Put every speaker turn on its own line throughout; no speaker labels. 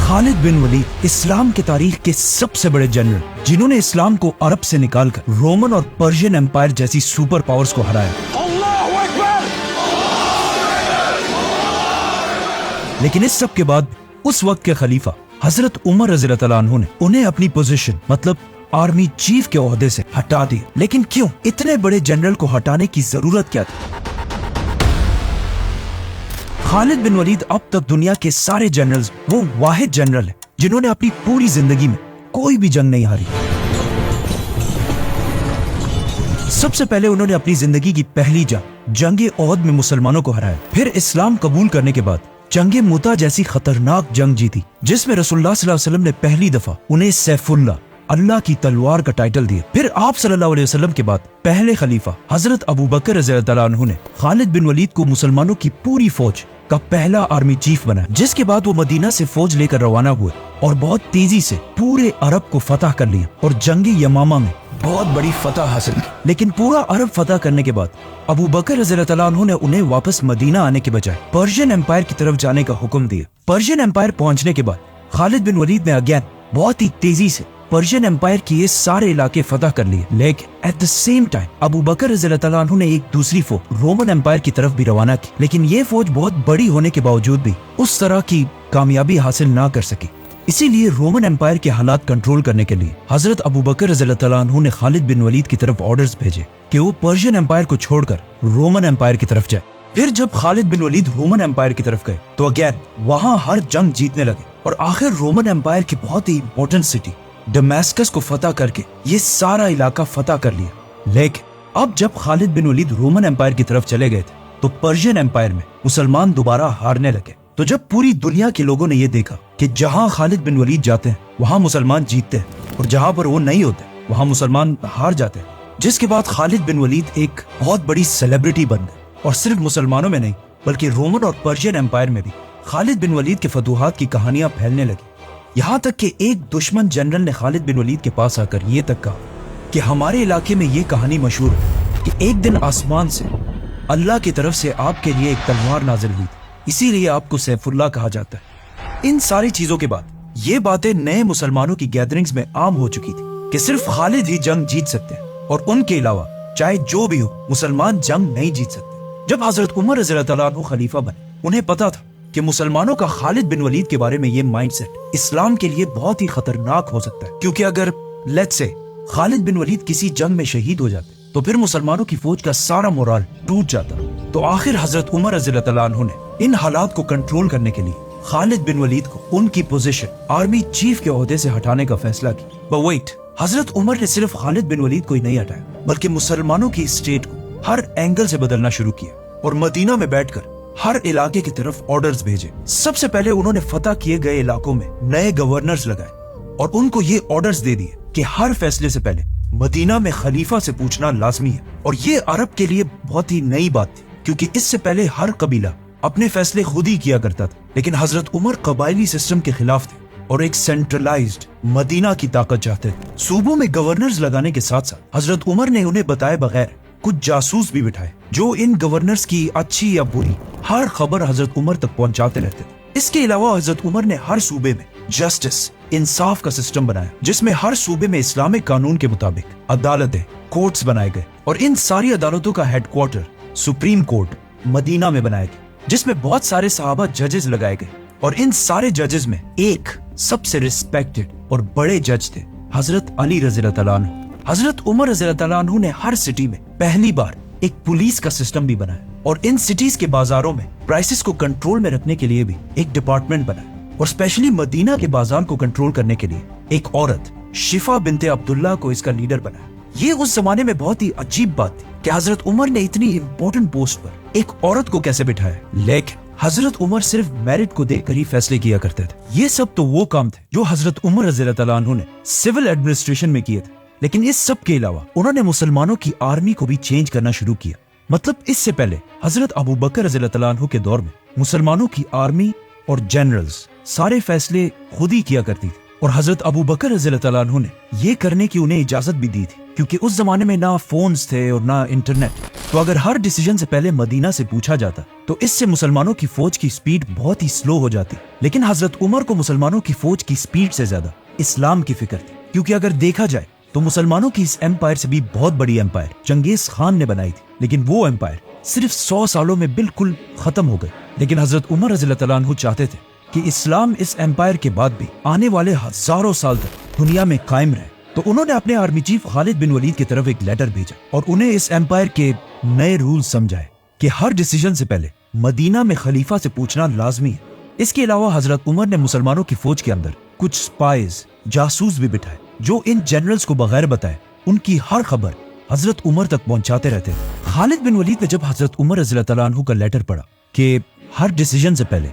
खालिद बिन वलीद इस्लाम की तारीख के सबसे बड़े जनरल, जिन्होंने इस्लाम को अरब से निकालकर रोमन और पर्शियन एम्पायर जैसी सुपर पावर्स को हराया। लेकिन इस सब के बाद उस वक्त के खलीफा हजरत उमर रज़ियल्लाहु अन्हु ने उन्हें अपनी पोजीशन मतलब आर्मी चीफ के ओहदे से हटा दिया। लेकिन क्यों? इतने बड़े जनरल को हटाने की जरूरत क्या थी? खालिद बिन वलीद अब तक दुनिया के सारे जनरल्स वो वाहिद जनरल है जिन्होंने अपनी पूरी जिंदगी में कोई भी जंग नहीं हारी। सबसे पहले उन्होंने अपनी जिंदगी की पहली जंग ओहद में मुसलमानों को हराया। फिर इस्लाम कबूल करने के बाद जंगे मुता जैसी खतरनाक जंग जीती, जिसमें रसूलुल्लाह सल्लल्लाहु अलैहि वसल्लम ने पहली दफा उन्हें सैफुल्लाह अल्लाह की तलवार का टाइटल दिया। फिर आप सल्लल्लाहु अलैहि वसल्लम के बाद पहले खलीफा हजरत अबू बकर रज़ियल्लाहु अन्हु ने खालिद बिन वलीद को मुसलमानों की पूरी फौज का पहला आर्मी चीफ बनाया, जिसके बाद वो मदीना से फौज लेकर रवाना हुए और बहुत तेजी से पूरे अरब को फतह कर लिया और जंगे यमामा में बहुत बड़ी फतह हासिल की। लेकिन पूरा अरब फतह करने के बाद अबू बकर रज़ियल्लाहु अन्हु ने उन्हें वापस मदीना आने के बजाय पर्शियन एम्पायर की तरफ जाने का हुक्म दिया। पर्शियन एम्पायर पहुंचने के बाद खालिद बिन वलीद ने अगेन बहुत ही तेजी से पर्शियन एम्पायर के ये सारे इलाके फतह कर लिए। लेकिन at the same time Abu Bakr रज़ियल्लाहु अन्हु ने एक दूसरी फौज रोमन एम्पायर की तरफ भी रवाना की। लेकिन ये फौज बहुत बड़ी होने के बावजूद भी उस तरह की कामयाबी हासिल ना कर सकी। इसीलिए रोमन एम्पायर के हालात कंट्रोल करने के लिए हजरत अबू बकर रज़ियल्लाहु अन्हु ने खालिद बिन वलीद की तरफ ऑर्डर्स भेजे कि वो पर्शियन एम्पायर को छोड़कर रोमन एम्पायर की तरफ जाए। फिर जब खालिद बिन वलीद रोमन एम्पायर की तरफ गए तो अगेन वहां हर जंग जीतने लगे और आखिर रोमन एम्पायर की बहुत ही इंपॉर्टेंट सिटी दमास्कस को फतह करके ये सारा इलाका फतह कर लिया। लेकिन अब जब खालिद बिन वलीद रोमन एम्पायर की तरफ चले गए थे तो पर्शियन एम्पायर में मुसलमान दोबारा हारने लगे। तो जब पूरी दुनिया के लोगों ने ये देखा कि जहां खालिद बिन वलीद जाते हैं वहां मुसलमान जीतते हैं और जहां पर वो नहीं होते वहां मुसलमान हार जाते हैं, जिसके बाद खालिद बिन वलीद एक बहुत बड़ी सेलिब्रिटी बन गए। और सिर्फ मुसलमानों में नहीं बल्कि रोमन और पर्शियन एम्पायर में भी खालिद बिन वलीद के फतूहात की कहानियां फैलने लगी। यहाँ तक कि एक दुश्मन जनरल ने खालिद बिन वलीद के पास आकर ये तक कहा कि हमारे इलाके में ये कहानी मशहूर है कि एक दिन आसमान से अल्लाह की तरफ से आपके लिए एक तलवार नाजिल हुई, इसीलिए आपको सैफुल्लाह कहा जाता है। इन सारी चीजों के बाद ये बातें नए मुसलमानों की गैदरिंग्स में आम हो चुकी थी कि सिर्फ खालिद ही जंग जीत सकते हैं और उनके अलावा चाहे जो भी हो मुसलमान जंग नहीं जीत सकते। जब हजरत उमर रज़ियल्लाहु अन्हु खलीफा बने उन्हें पता था कि मुसलमानों का खालिद बिन वलीद के बारे में ये माइंडसेट इस्लाम के लिए बहुत ही खतरनाक हो सकता है, क्योंकि अगर लेट्स से खालिद बिन वलीद किसी जंग में शहीद हो जाते तो फिर मुसलमानों की फौज का सारा मोराल टूट जाता। तो आखिर हजरत उमर रज़ियल्लाहु अन्हु ने इन हालात को कंट्रोल करने के लिए खालिद बिन वलीद को उनकी पोजीशन आर्मी चीफ के ओहदे से हटाने का फैसला किया। बट वेट, हजरत उमर ने सिर्फ खालिद बिन वलीद को ही नहीं हटाया बल्कि मुसलमानों की स्टेट को हर एंगल से बदलना शुरू किया और मदीना में बैठकर हर इलाके की तरफ ऑर्डर्स भेजे। सबसे पहले उन्होंने फतह किए गए इलाकों में नए गवर्नर्स लगाए और उनको ये ऑर्डर्स दे दिए कि हर फैसले से पहले मदीना में खलीफा से पूछना लाजमी है। और ये अरब के लिए बहुत ही नई बात थी, क्योंकि इससे पहले हर कबीला अपने फैसले खुद ही किया करता था। लेकिन हजरत उमर कबायली सिस्टम के खिलाफ थे और एक सेंट्रलाइज्ड मदीना की ताकत चाहते थे। सूबों में गवर्नर्स लगाने के साथ साथ हजरत उमर ने उन्हें बताए बगैर कुछ जासूस भी बिठाए जो इन गवर्नर्स की अच्छी या बुरी हर खबर हजरत उमर तक पहुंचाते रहते थे। इसके अलावा हजरत उमर ने हर सूबे में जस्टिस इंसाफ का सिस्टम बनाया, जिसमें हर सूबे में इस्लामिक कानून के मुताबिक अदालतें कोर्ट्स बनाए गए और इन सारी अदालतों का हेडक्वार्टर सुप्रीम कोर्ट मदीना में बनाया गया, जिसमें बहुत सारे सहाबा जजेस लगाए गए। और इन सारे जजेस में एक सबसे रिस्पेक्टेड और बड़े जज थे हजरत अली रज़ियल्लाहु अन्हु। हजरत उमर रज़ियल्लाहु अन्हु ने हर सिटी में पहली बार एक पुलिस का सिस्टम भी बनाया और इन सिटीज के बाजारों में प्राइसेस को कंट्रोल में रखने के लिए भी एक डिपार्टमेंट बनाया और स्पेशली मदीना के बाजार को कंट्रोल करने के लिए एक औरत शिफा बिनते अब्दुल्ला को इसका लीडर बनाया। ये उस जमाने में बहुत ही अजीब बात थी कि हजरत उमर ने इतनी इंपॉर्टेंट पोस्ट पर एक औरत को कैसे बिठाया। लेकिन हजरत उमर सिर्फ मेरिट को देखकर ही फैसले किया करते थे। ये सब तो वो काम थे जो हजरत उमर रज़ियल्लाहु अन्हु ने सिविल एडमिनिस्ट्रेशन में किए थे। लेकिन इस सब के अलावा उन्होंने मुसलमानों की आर्मी को भी चेंज करना शुरू किया। मतलब इससे पहले हजरत अबू बकर रज़ियल्लाहु अन्हु के दौर में मुसलमानों की आर्मी और जनरल्स सारे फैसले खुद ही किया करती थी और हजरत अबू बकर रज़ियल्लाहु अन्हु ने ये करने की उन्हें इजाजत भी दी थी। क्योंकि उस जमाने में ना फोन्स थे और ना इंटरनेट। तो अगर हर डिसीजन से पहले मदीना से पूछा जाता तो इससे मुसलमानों की फौज की स्पीड बहुत ही स्लो हो जाती। लेकिन हजरत उमर को मुसलमानों की फौज की स्पीड से ज्यादा इस्लाम की फिक्र थी, क्योंकि अगर देखा जाए तो मुसलमानों की इस एम्पायर से भी बहुत बड़ी एम्पायर चंगेज खान ने बनाई थी, लेकिन वो एम्पायर सिर्फ 100 सालों में बिल्कुल खत्म हो गई। लेकिन हजरत उमर रज़ियल्लाहु तआला अन्हु चाहते थे कि इस्लाम इस एम्पायर के बाद भी आने वाले हजारों साल तक दुनिया में कायम रहे। तो उन्होंने अपने आर्मी चीफ खालिद बिन वलीद की तरफ एक लेटर भेजा और उन्हें इस एम्पायर के नए रूल समझाए कि हर डिसीजन से पहले मदीना में खलीफा से पूछना लाजमी है। इसके अलावा हजरत उमर ने मुसलमानों की फौज के अंदर कुछ स्पाइज जासूस भी बिठाए जो इन जनरल्स को बगैर बताए उनकी हर खबर हजरत उमर तक पहुंचाते रहते थे। खालिद बिन वलीद ने जब हजरत उमर रज़ियल्लाहु तआला अन्हु का लेटर पढ़ा कि हर डिसीजन से पहले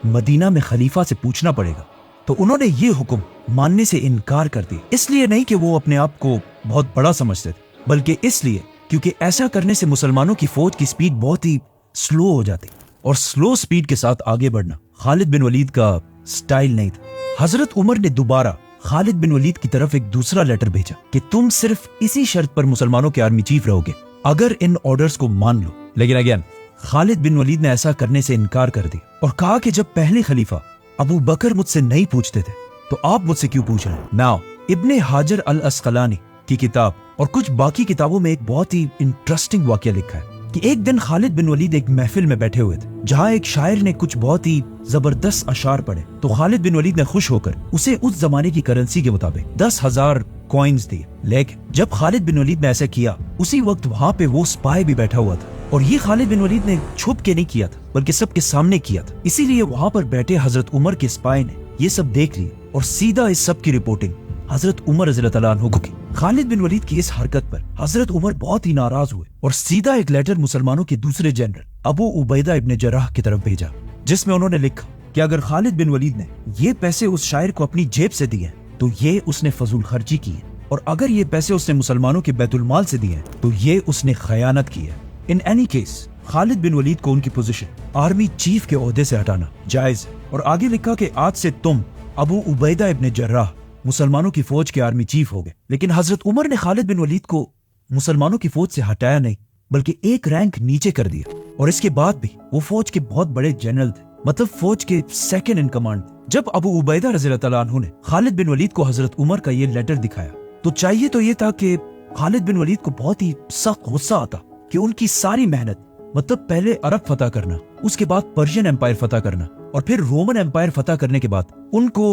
मदीना में खलीफा से पूछना पड़ेगा, तो उन्होंने ये हुक्म मानने से इनकार कर दिया। इसलिए नहीं कि वो अपने आप को बहुत बड़ा समझते थे, बल्कि इसलिए क्योंकि ऐसा करने से मुसलमानों की फौज की स्पीड बहुत ही स्लो हो जाती, और स्लो स्पीड के साथ आगे बढ़ना खालिद बिन वलीद का स्टाइल नहीं था। हजरत उमर ने दोबारा खालिद बिन वलीद की तरफ एक दूसरा लेटर भेजा कि तुम सिर्फ इसी शर्त पर मुसलमानों के आर्मी चीफ रहोगे अगर इन ऑर्डर्स को मान लो। लेकिन अगेन खालिद बिन वलीद ने ऐसा करने से इनकार कर दिया और कहा कि जब पहले खलीफा अबू बकर मुझसे नहीं पूछते थे तो आप मुझसे क्यों पूछ रहे हैं। नाउ इब्ने हाजर अल अस्कलानी की किताब और कुछ बाकी किताबों में एक बहुत ही इंटरेस्टिंग वाकया लिखा है कि एक दिन खालिद बिन वलीद एक महफिल में बैठे हुए थे जहां एक शायर ने कुछ बहुत ही जबरदस्त अशार पढ़े। तो खालिद बिन वलीद ने खुश होकर उसे उस जमाने की करेंसी के मुताबिक 10,000 कॉइन्स दिए। लेकिन जब खालिद बिन वलीद ने ऐसा किया उसी वक्त वहां पे वो स्पाई भी बैठा हुआ था, और ये खालिद बिन वलीद ने छुप के नहीं किया था बल्कि सबके सामने किया था। इसीलिए वहां पर बैठे हजरत उमर के स्पाई ने ये सब देख लिया और सीधा इस सब की रिपोर्टिंग हजरत उमर रज़ियल्लाहु तआला अन्हु को की। खालिद बिन वलीद की इस हरकत पर हजरत उमर बहुत ही नाराज हुए और सीधा एक लेटर मुसलमानों के दूसरे जनरल अबू उबैदा इब्ने जर्राह की तरफ भेजा, जिसमें उन्होंने लिखा कि अगर खालिद बिन वलीद ने ये पैसे उस शायर को अपनी जेब से दिए तो ये उसने फजूल खर्ची की है, और अगर ये पैसे उसने मुसलमानों के बैतुल माल से दिए तो ये उसने खयानत की है। इन एनी केस खालिद बिन वलीद को उनकी पोजीशन आर्मी चीफ के ओहदे से हटाना जायज है। और आगे लिखा कि आज से तुम अबू उबैदा इब्ने जर्राह मुसलमानों की फौज के आर्मी चीफ हो गए। लेकिन हजरत उमर ने खालिद बिन वलीद को मुसलमानों की फौज से हटाया नहीं बल्कि एक रैंक नीचे कर दिया, और इसके बाद भी वो फौज के बहुत बड़े जनरल थे, मतलब फौज के सेकंड इन कमांड। जब अबू उबैदा रज़ियल्लाहु तआला अन्हु ने खालिद बिन वलीद को हजरत उमर का ये लेटर दिखाया तो चाहिए तो ये था कि खालिद बिन वलीद को बहुत ही सख्त गुस्सा आता कि उनकी सारी मेहनत, मतलब पहले अरब फतह करना, उसके बाद पर्शियन एम्पायर फतह करना और फिर रोमन एम्पायर फतह करने के बाद उनको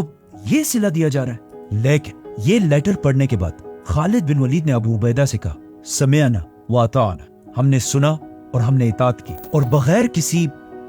ये सिला दिया जा रहा है। लेकिन ये लेटर पढ़ने के बाद खालिद बिन वलीद ने अबू उबैदा से कहा समिअना व अताअना, हमने सुना और हमने इताअत की। और बगैर किसी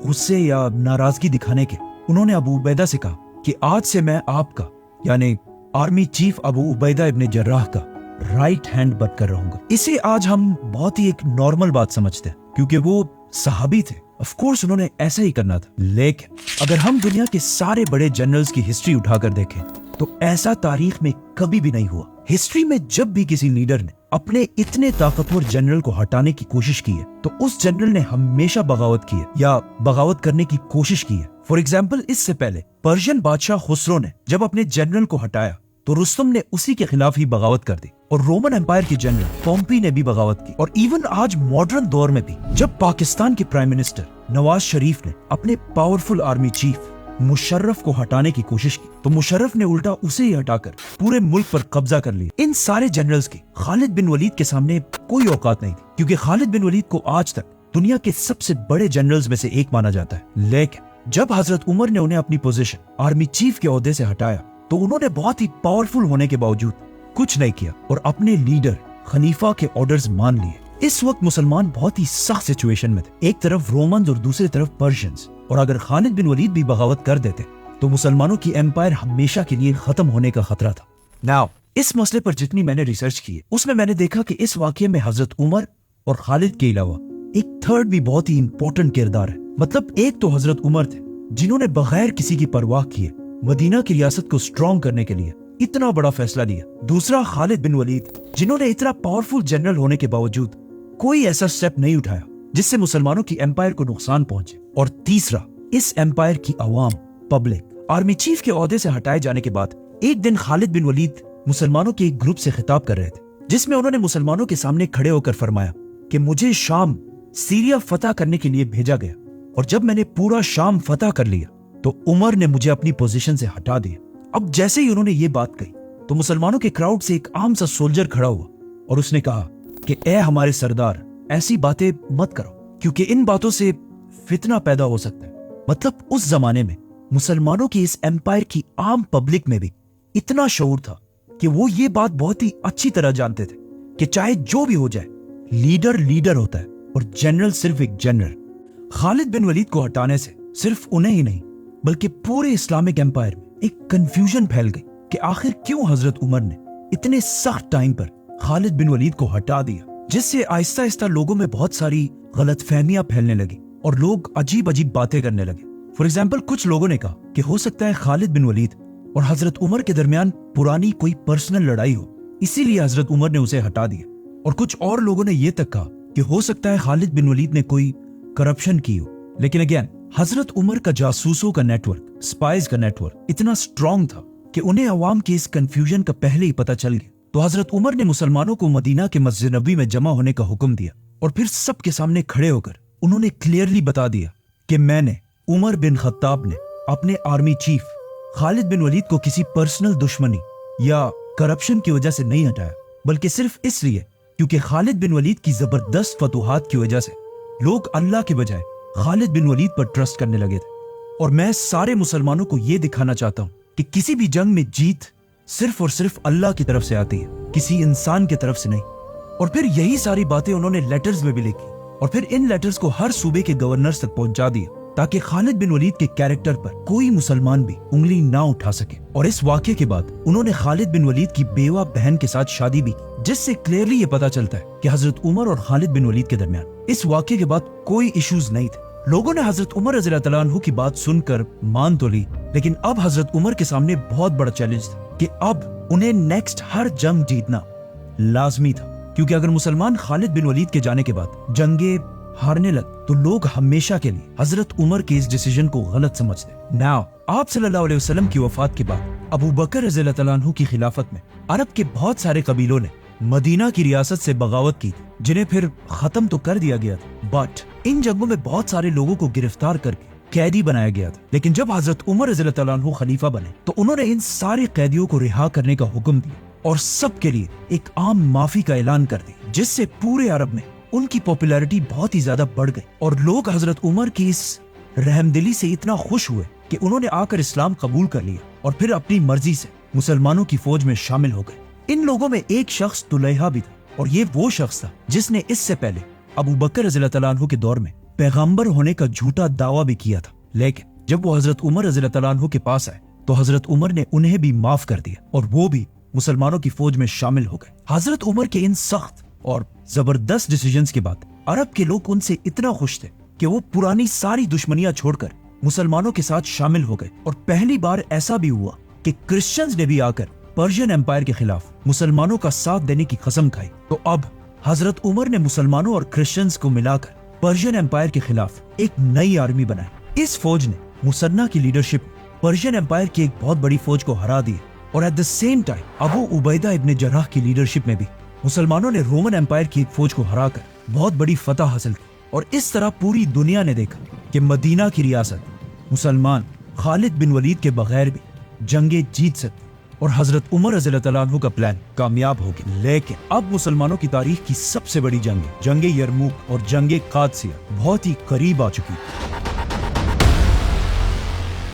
गुस्से या नाराजगी दिखाने के उन्होंने अबू उबैदा से कहा कि आज से मैं आपका यानी आर्मी चीफ अबू उबैदा इब्ने जर्राह का राइट हैंड बनकर रहूंगा। इसे आज हम बहुत ही एक नॉर्मल बात समझते हैं क्योंकि वो सहाबी थे, ऑफ कोर्स उन्होंने ऐसा ही करना था। लेकिन अगर हम दुनिया के सारे बड़े जनरल्स की हिस्ट्री उठाकर देखें तो ऐसा तारीख में कभी भी नहीं हुआ। हिस्ट्री में जब भी किसी लीडर ने अपने इतने ताकतवर जनरल को हटाने की कोशिश की है तो उस जनरल ने हमेशा बगावत की है या बगावत करने की कोशिश की है। फॉर एग्जाम्पल, इससे पहले पर्शियन बादशाह खुसरो ने जब अपने जनरल को हटाया तो रुस्तम ने उसी के खिलाफ ही बगावत कर दी, और रोमन एम्पायर के जनरल पोम्पी ने भी बगावत की। और इवन आज मॉडर्न दौर में भी जब पाकिस्तान के प्राइम मिनिस्टर नवाज शरीफ ने अपने पावरफुल आर्मी चीफ मुशर्रफ को हटाने की कोशिश की तो मुशर्रफ ने उल्टा उसे ही हटाकर पूरे मुल्क पर कब्जा कर लिया। इन सारे जनरल्स की खालिद बिन वलीद के सामने कोई औकात नहीं थी, क्योंकि खालिद बिन वलीद को आज तक दुनिया के सबसे बड़े जनरल्स में से एक माना जाता है। लेकिन जब हजरत उमर ने उन्हें अपनी पोजीशन आर्मी चीफ के ओहदे से हटाया तो उन्होंने बहुत ही पावरफुल होने के बावजूद कुछ नहीं किया और अपने लीडर खलीफा के ऑर्डर्स मान लिए। इस वक्त मुसलमान बहुत ही सख्त सिचुएशन में थे, एक तरफ रोमन्स और दूसरी तरफ पर्शियंस, और अगर खालिद बिन वलीद भी बगावत कर देते तो मुसलमानों की एम्पायर हमेशा के लिए खत्म होने का खतरा था। नाउ इस मसले पर जितनी मैंने रिसर्च की है उसमें मैंने देखा कि इस वाकये में हजरत उमर और खालिद के अलावा एक थर्ड भी बहुत ही इंपॉर्टेंट किरदार है। मतलब एक तो हजरत उमर थे जिन्होंने बगैर किसी की परवाह किए मदीना की रियासत को स्ट्रॉन्ग करने के लिए इतना बड़ा फैसला लिया। दूसरा खालिद बिन वलीद जिन्होंने इतना पावरफुल जनरल होने के बावजूद कोई ऐसा स्टेप नहीं उठाया जिससे मुसलमानों की एम्पायर को नुकसान पहुंचे। और तीसरा इस एम्पायर की अवाम, पब्लिक। आर्मी चीफ के ओहदे से हटाए जाने के बाद एक दिन खालिद बिन वलीद मुसलमानों के एक ग्रुप से खिताब कर रहे थे जिसमें उन्होंने मुसलमानों के सामने खड़े होकर फरमाया कि मुझे शाम सीरिया फतह करने के लिए भेजा गया, और जब मैंने पूरा शाम फतह कर लिया तो उमर ने मुझे अपनी पोजीशन से हटा दिया। अब जैसे ही उन्होंने ये बात कही तो मुसलमानों के क्राउड से एक आम सा सोल्जर खड़ा हुआ और उसने कहा कि ए हमारे सरदार, ऐसी बातें मत करो क्योंकि इन बातों से फितना पैदा हो सकता है। मतलब उस जमाने में मुसलमानों की इस एम्पायर की आम पब्लिक में भी इतना शऊर था कि वो ये बात बहुत ही अच्छी तरह जानते थे कि चाहे जो भी हो जाए, लीडर लीडर होता है और जनरल सिर्फ एक जनरल। खालिद बिन वलीद को हटाने से सिर्फ उन्हें ही नहीं बल्कि पूरे इस्लामिक एम्पायर में एक कंफ्यूजन फैल गई कि आखिर क्यों हजरत उमर ने इतने सख्त टाइम पर खालिद बिन वलीद को हटा दिया, जिससे आहिस्ता आहिस्ता लोगों में बहुत सारी गलतफहमियां फैलने लगी और लोग अजीब अजीब बातें करने लगे। फॉर एग्जाम्पल, कुछ लोगों ने कहा कि हो सकता है खालिद बिन वलीद और हजरत उमर के दरमियान पुरानी कोई पर्सनल लड़ाई हो, इसीलिए हजरत उमर ने उसे हटा दिया। और कुछ और लोगों ने यह तक कहा कि हो सकता है खालिद बिन वलीद ने कोई करप्शन की हो। लेकिन अगेन, हजरत उमर का जासूसों का नेटवर्क, स्पाइस का नेटवर्क इतना स्ट्रॉन्ग था कि उन्हें अवाम के इस कंफ्यूजन का पहले ही पता चल गया। तो हजरत उमर ने मुसलमानों को मदीना के मस्जिद नबी में जमा होने का हुक्म दिया और फिर सबके सामने खड़े होकर उन्होंने क्लियरली बता दिया कि मैंने, उमर बिन खत्ताब ने, अपने आर्मी चीफ खालिद बिन वलीद को किसी पर्सनल दुश्मनी या करप्शन की वजह से नहीं हटाया, बल्कि सिर्फ इसलिए क्योंकि खालिद बिन वलीद की जबरदस्त फतूहात की वजह से लोग अल्लाह के बजाय खालिद बिन वलीद पर ट्रस्ट करने लगे थे। और मैं सारे मुसलमानों को यह दिखाना चाहता हूं कि किसी भी जंग में जीत सिर्फ और सिर्फ अल्लाह की तरफ से आती है, किसी इंसान की तरफ से नहीं। और फिर यही सारी बातें उन्होंने लेटर्स में भी लिखी और फिर इन लेटर्स को हर सूबे के गवर्नर्स तक पहुंचा दिया ताकि खालिद बिन वलीद के कैरेक्टर पर कोई मुसलमान भी उंगली ना उठा सके। और इस वाक़े के बाद उन्होंने खालिद बिन वलीद की बेवा बहन के साथ शादी भी की, जिससे क्लियरली ये पता चलता है कि हजरत उमर और खालिद बिन वलीद के दरमियान इस वाक़े के बाद कोई इश्यूज नहीं थे। लोगों ने हजरत उमर रज़ियल्लाहु अन्हु की बात सुनकर मान तो ली, लेकिन अब हजरत उमर के सामने बहुत बड़ा चैलेंज था कि अब उन्हें नेक्स्ट हर जंग जीतना लाजमी था, क्योंकि अगर मुसलमान खालिद बिन वलीद के जाने के बाद जंगे हारने लगे तो लोग हमेशा के लिए हजरत उमर के इस डिसीजन को गलत समझते। नाउ आप सल्लल्लाहु अलैहि वसल्लम की वफात के बाद अबू बकर रज़ियल्लाहु अन्हु की खिलाफत में अरब के बहुत सारे कबीलों ने मदीना की रियासत से बगावत की, जिन्हें फिर खत्म तो कर दिया गया था, बट इन जंगों में बहुत सारे लोगों को गिरफ्तार करके कैदी बनाया गया था। लेकिन जब हजरत उमर रज़ियल्लाहु अन्हु खलीफा बने तो उन्होंने इन सारे कैदियों को रिहा करने का हुक्म दिया और सबके लिए एक आम माफी का ऐलान कर दिया, जिससे पूरे अरब में उनकी पॉपुलैरिटी बहुत ही ज्यादा बढ़ गई और लोग हजरत उमर की इस रहमदिली से इतना खुश हुए कि उन्होंने आकर इस्लाम कबूल कर लिया और फिर अपनी मर्जी से मुसलमानों की फौज में शामिल हो गए। इन लोगों में एक शख्स तुलैहा भी था और ये वो शख्स था जिसने इससे पहले अबू बकर रज़ियल्लाहु अन्हु के दौर में पैगंबर होने का झूठा दावा भी किया था। लेकिन जब वो हजरत उमर रज़ियल्लाहु अन्हु के पास आए तो हजरत उमर ने उन्हें भी माफ कर दिया और वो भी मुसलमानों की फौज में शामिल हो गए। हजरत उमर के इन सख्त और जबरदस्त डिसीजंस के बाद अरब के लोग उनसे इतना खुश थे कि वो पुरानी सारी दुश्मनियां छोड़कर मुसलमानों के साथ शामिल हो गए। और पहली बार ऐसा भी हुआ कि क्रिश्चियंस ने भी आकर पर्शियन एम्पायर के खिलाफ मुसलमानों का साथ देने की कसम खाई। तो अब हजरत उमर ने मुसलमानों और क्रिश्चियंस को मिलाकर पर्शियन एम्पायर के खिलाफ एक नई आर्मी बनाई। इस फौज ने मुसन्ना की लीडरशिप पर्शियन एम्पायर की एक बहुत बड़ी फौज को हरा दिया और eight the same time Abu Ubaida इब्न जर्राह की लीडरशिप में भी मुसलमानों ने रोमन एम्पायर की एक फौज को हराकर बहुत बड़ी फतह हासिल की। और इस तरह पूरी दुनिया ने देखा कि मदीना की रियासत मुसलमान खालिद बिन वलीद के बगैर भी जंगे जीत सकते और हजरत उमर रज़ियल्लाहु अन्हु का प्लान कामयाब हो गया। लेकिन अब मुसलमानों की तारीख की सबसे बड़ी जंग, जंगे यरमुक और जंगे कादसिया बहुत ही करीब आ चुकी है।